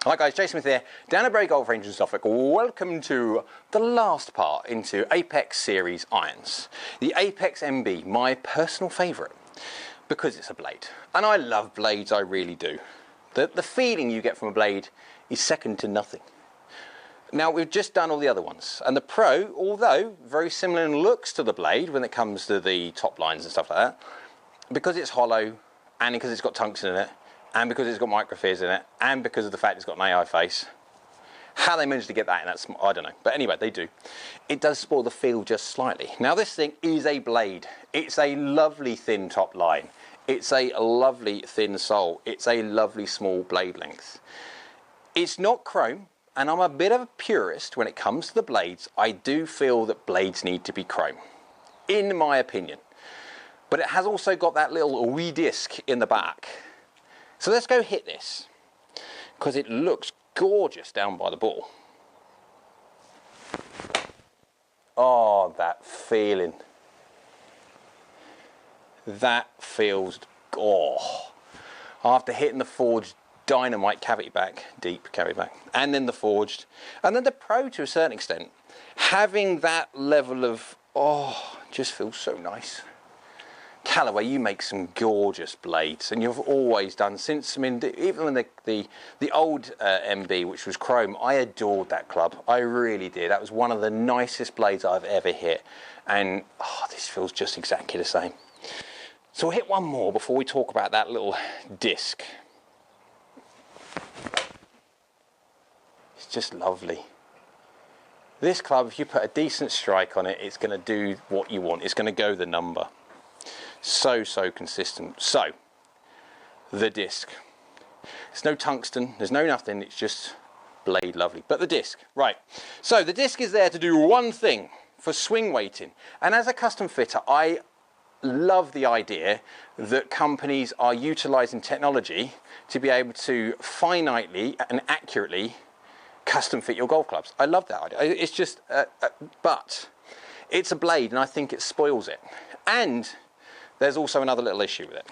Hi guys, Jason Smith here, down at Bury Golf Range in Suffolk. Welcome to the last part into Apex series irons. The Apex MB, my personal favourite, because it's a blade. And I love blades, I really do. The feeling you get from a blade is second to nothing. Now we've just done all the other ones, and the Pro, although very similar in looks to the blade when it comes to the top lines and stuff like that, because it's hollow and because it's got tungsten in it, and because it's got microfiers in it, and because of the fact it's got an AI face. How they managed to get that in that, I don't know. But anyway, they do. It does spoil the feel just slightly. Now this thing is a blade. It's a lovely thin top line. It's a lovely thin sole. It's a lovely small blade length. It's not chrome, and I'm a bit of a purist when it comes to the blades. I do feel that blades need to be chrome, in my opinion. But it has also got that little wee disc in the back. So let's go hit this, because it looks gorgeous down by the ball. Oh, that feeling. That feels, oh. After hitting the forged dynamite cavity back, deep cavity back, and then the forged, and then the Pro to a certain extent, having that level of, oh, just feels so nice. Callaway, you make some gorgeous blades, and you've always done since, I mean, even when the old MB, which was chrome, I adored that club. I really did. That was one of the nicest blades I've ever hit, and oh, this feels just exactly the same. So we'll hit one more before we talk about that little disc. It's just lovely. This club, if you put a decent strike on it, it's going to do what you want. It's going to go the number. So consistent. So, the disc. There's no tungsten, there's no nothing, it's just blade lovely. But the disc, right. So the disc is there to do one thing, for swing weighting. And as a custom fitter, I love the idea that companies are utilising technology to be able to finitely and accurately custom fit your golf clubs. I love that idea. It's just, but it's a blade, and I think it spoils it. And there's also another little issue with it.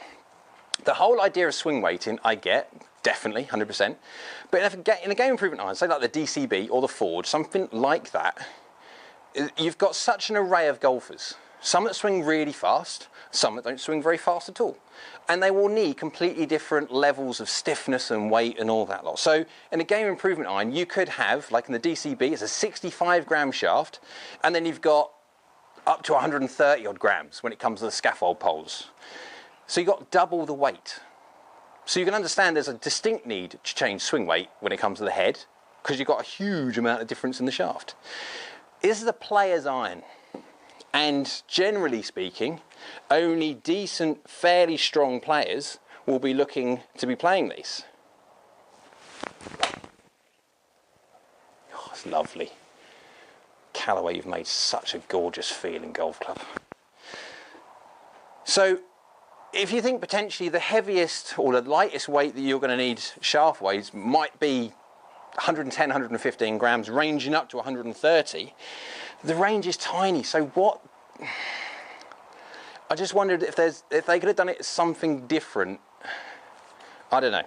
The whole idea of swing weighting, I get, definitely, 100%. But in a game improvement iron, say like the DCB or the Forge, something like that, you've got such an array of golfers. Some that swing really fast, some that don't swing very fast at all. And they will need completely different levels of stiffness and weight and all that lot. So in a game improvement iron, you could have, like in the DCB, it's a 65 gram shaft, and then you've got up to 130 odd grams when it comes to the scaffold poles. So you've got double the weight. So you can understand there's a distinct need to change swing weight when it comes to the head, because you've got a huge amount of difference in the shaft. This is a player's iron. And generally speaking, only decent, fairly strong players will be looking to be playing these. Oh, it's lovely. Callaway, you've made such a gorgeous feeling golf club. So if you think potentially the heaviest or the lightest weight that you're going to need shaft wise might be 110, 115 grams, ranging up to 130, the range is tiny. So what, I just wondered if they could have done it something different. I don't know.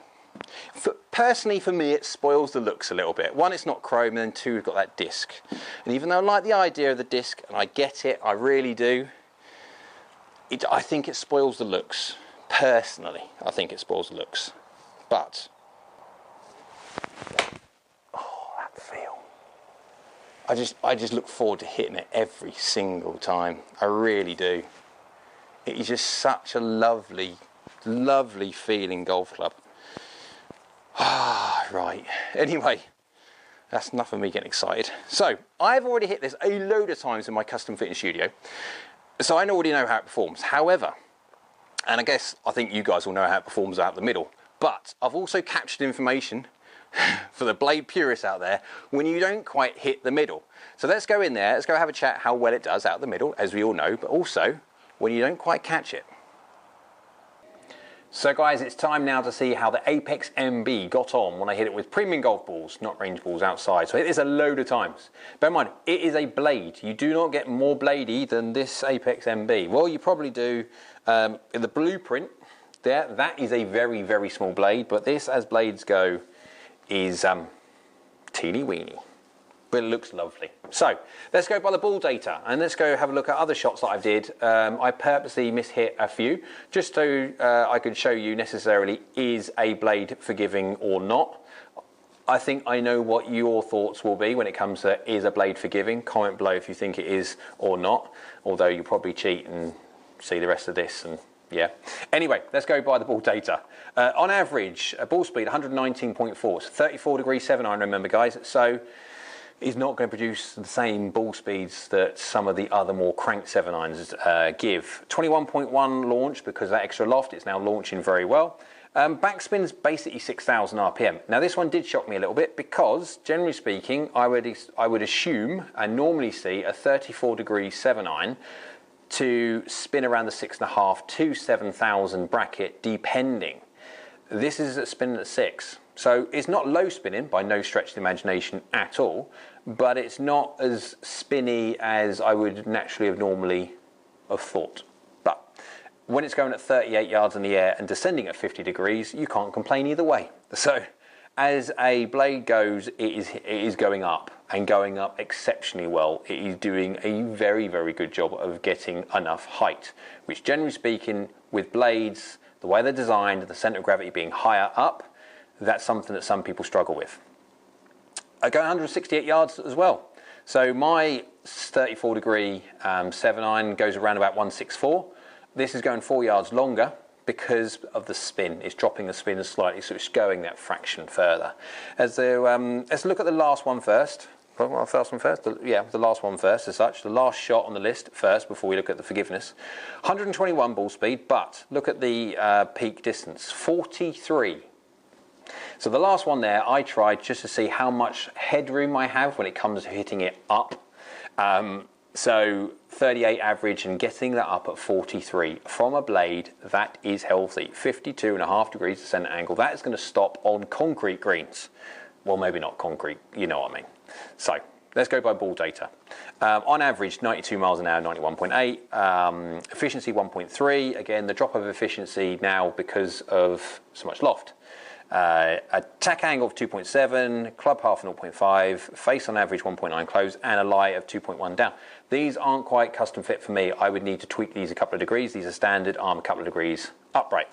Personally, for me, it spoils the looks a little bit. One, it's not chrome, and then two, we've got that disc. And even though I like the idea of the disc, and I get it, I really do, I think it spoils the looks. Personally, I think it spoils the looks. But, oh, that feel. I just look forward to hitting it every single time. I really do. It is just such a lovely, lovely feeling golf club. Ah, right. Anyway, that's enough of me getting excited. So, I've already hit this a load of times in my custom fitting studio, so I already know how it performs. However, and I think you guys will know how it performs out the middle, but I've also captured information for the blade purists out there when you don't quite hit the middle. So let's go in there, let's go have a chat how well it does out the middle, as we all know, but also when you don't quite catch it. So guys, it's time now to see how the Apex MB got on when I hit it with premium golf balls, not range balls outside. So I hit this a load of times. Bear in mind, it is a blade. You do not get more bladey than this Apex MB. Well, you probably do in the blueprint there. That is a very, very small blade, but this, as blades go, is teeny weeny, but it looks lovely. So let's go by the ball data and let's go have a look at other shots that I did. I purposely mishit a few just so I could show you necessarily is a blade forgiving or not. I think I know what your thoughts will be when it comes to is a blade forgiving. Comment below if you think it is or not, although you'll probably cheat and see the rest of this and yeah. Anyway, let's go by the ball data. On average, a ball speed 119.4, so 34 degree 7 iron, remember guys, so it's not going to produce the same ball speeds that some of the other more cranked 7 irons give. 21.1 launch because of that extra loft, it's now launching very well. Backspin's basically 6,000 RPM. Now this one did shock me a little bit because generally speaking I would assume and normally see a 34 degree 7 iron to spin around the 6.5 to 7,000 bracket depending. This is spinning at 6, so it's not low spinning by no stretch of the imagination at all, but it's not as spinny as I would naturally have normally have thought. But when it's going at 38 yards in the air and descending at 50 degrees, you can't complain either way. So as a blade goes, it is going up and going up exceptionally well. It is doing a very, very good job of getting enough height, which generally speaking with blades, the way they're designed, the center of gravity being higher up, that's something that some people struggle with. I go 168 yards as well. So my 34 degree 7 iron goes around about 164. This is going 4 yards longer because of the spin. It's dropping the spin slightly, so it's going that fraction further. Let's look at the last one first. Well, first one first? The last one first as such. The last shot on the list first before we look at the forgiveness. 121 ball speed, but look at the peak distance, 43. So the last one there, I tried just to see how much headroom I have when it comes to hitting it up. So 38 average and getting that up at 43 from a blade, that is healthy. 52.5 degrees descent angle. That is going to stop on concrete greens. Well, maybe not concrete, you know what I mean. So let's go by ball data. On average, 92 miles an hour, 91.8. Efficiency 1.3. Again, the drop of efficiency now because of so much loft. Attack angle of 2.7, club half 0.5, face on average 1.9 close, and a lie of 2.1 down. These aren't quite custom fit for me. I would need to tweak these a couple of degrees. These are standard, arm a couple of degrees upright.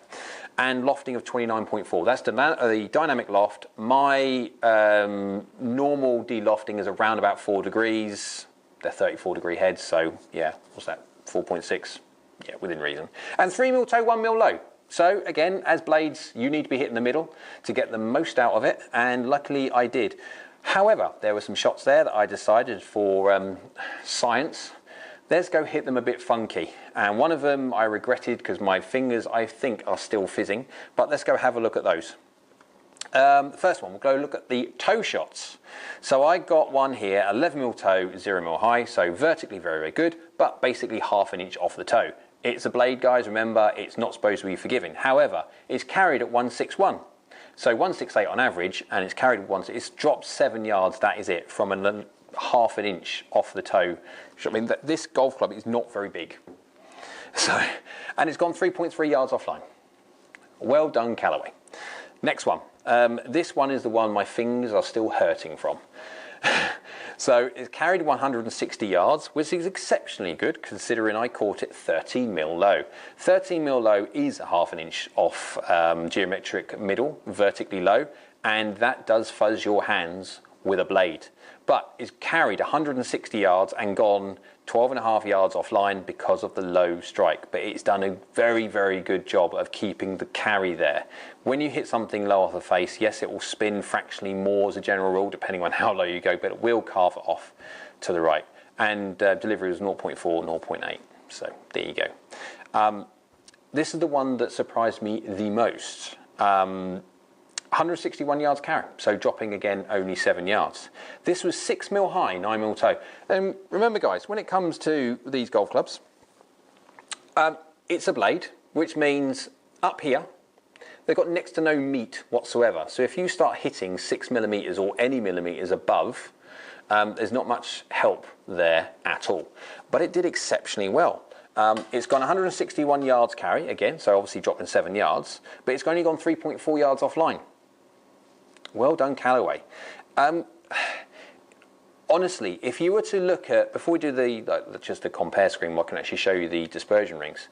And lofting of 29.4. That's the dynamic loft. My normal de-lofting is around about 4 degrees. They're 34 degree heads, so yeah, what's that, 4.6? Yeah, within reason. And 3 mil toe, 1 mil low. So again, as blades, you need to be hitting the middle to get the most out of it, and luckily I did. However, there were some shots there that I decided for science, let's go hit them a bit funky. And one of them I regretted because my fingers, I think, are still fizzing, but let's go have a look at those. The first one, we'll go look at the toe shots. So I got one here, 11 mil toe, 0 mil high, so vertically very, very good, but basically half an inch off the toe. It's a blade, guys, remember, it's not supposed to be forgiving. However, it's carried at 161. So 168 on average, and it's carried at it's dropped 7 yards, that is it, from half an inch off the toe. I mean, this golf club is not very big. So, and it's gone 3.3 yards offline. Well done, Callaway. Next one. This one is the one my fingers are still hurting from. So it's carried 160 yards, which is exceptionally good considering I caught it 13 mil low. 13 mil low is half an inch off geometric middle, vertically low, and that does fuzz your hands with a blade. But it's carried 160 yards and gone 12.5 yards offline because of the low strike. But it's done a very, very good job of keeping the carry there. When you hit something low off the face, yes, it will spin fractionally more as a general rule, depending on how low you go, but it will carve it off to the right. And delivery was 0.4, 0.8. So there you go. This is the one that surprised me the most. 161 yards carry, so dropping again only 7 yards. This was 6 mil high, 9 mil toe. And remember guys, when it comes to these golf clubs, it's a blade, which means up here, they've got next to no meat whatsoever. So if you start hitting 6 millimeters or any millimeters above, there's not much help there at all. But it did exceptionally well. It's gone 161 yards carry, again, so obviously dropping 7 yards, but it's only gone 3.4 yards offline. Well done, Callaway. Honestly, if you were to look at, before we do just the compare screen, I can actually show you the dispersion rings.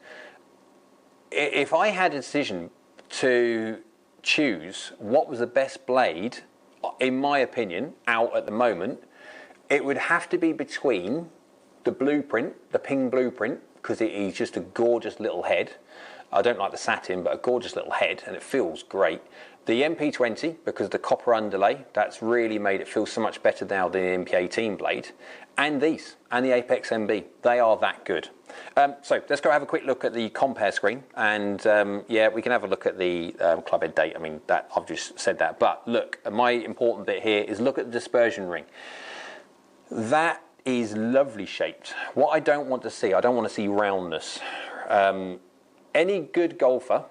If I had a decision to choose what was the best blade, in my opinion, out at the moment, it would have to be between the blueprint, the Ping blueprint, because it is just a gorgeous little head. I don't like the satin, but a gorgeous little head, and it feels great. The MP20, because of the copper underlay, that's really made it feel so much better now than the MP18 blade. And these, and the APEX MB, they are that good. So let's go have a quick look at the compare screen, and yeah, we can have a look at the club head date. I mean, that I've just said that, but look, my important bit here is look at the dispersion ring. That is lovely shaped. What I don't want to see, I don't want to see roundness. Any good golfer,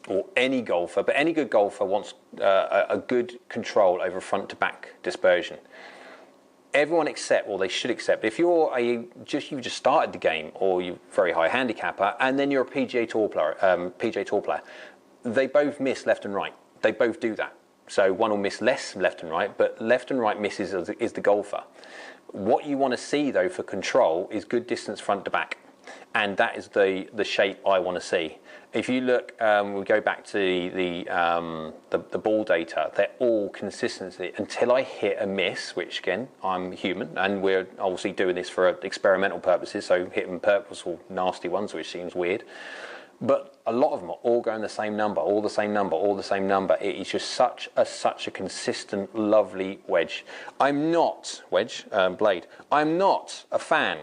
or any golfer, but any good golfer wants a good control over front to back dispersion. Everyone accept, or they should accept, if you're you've just started the game, or you're a very high handicapper, and then you're a PGA Tour player, they both miss left and right. They both do that. So one will miss less left and right, but left and right misses is the golfer. What you want to see though for control is good distance front to back, and that is the shape I want to see. If you look, we go back to the ball data, they're all consistency until I hit a miss, which again, I'm human, and we're obviously doing this for experimental purposes, so hitting purposeful nasty ones, which seems weird. But a lot of them are all going the same number, all the same number, all the same number. It is just such a consistent, lovely wedge. I'm not, blade, I'm not a fan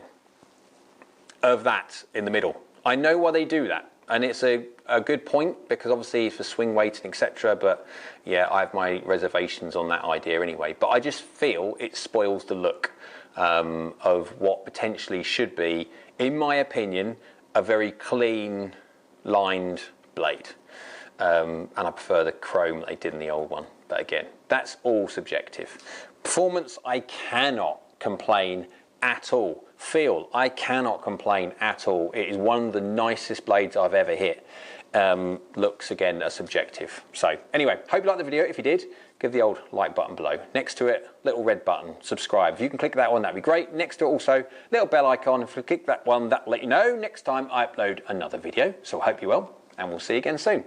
of that in the middle. I know why they do that. And it's a good point, because obviously it's for swing weighting, etc. But yeah, I have my reservations on that idea anyway. But I just feel it spoils the look of what potentially should be, in my opinion, a very clean lined blade. And I prefer the chrome that they did in the old one. But again, that's all subjective. Performance, I cannot complain at all. Feel, I cannot complain at all. It is one of the nicest blades I've ever hit. Looks, again, are subjective. So anyway, hope you liked the video. If you did, give the old like button below. Next to it, little red button, subscribe. If you can click that one, that'd be great. Next to it also, little bell icon. If you click that one, that'll let you know next time I upload another video. So I hope you will, and we'll see you again soon.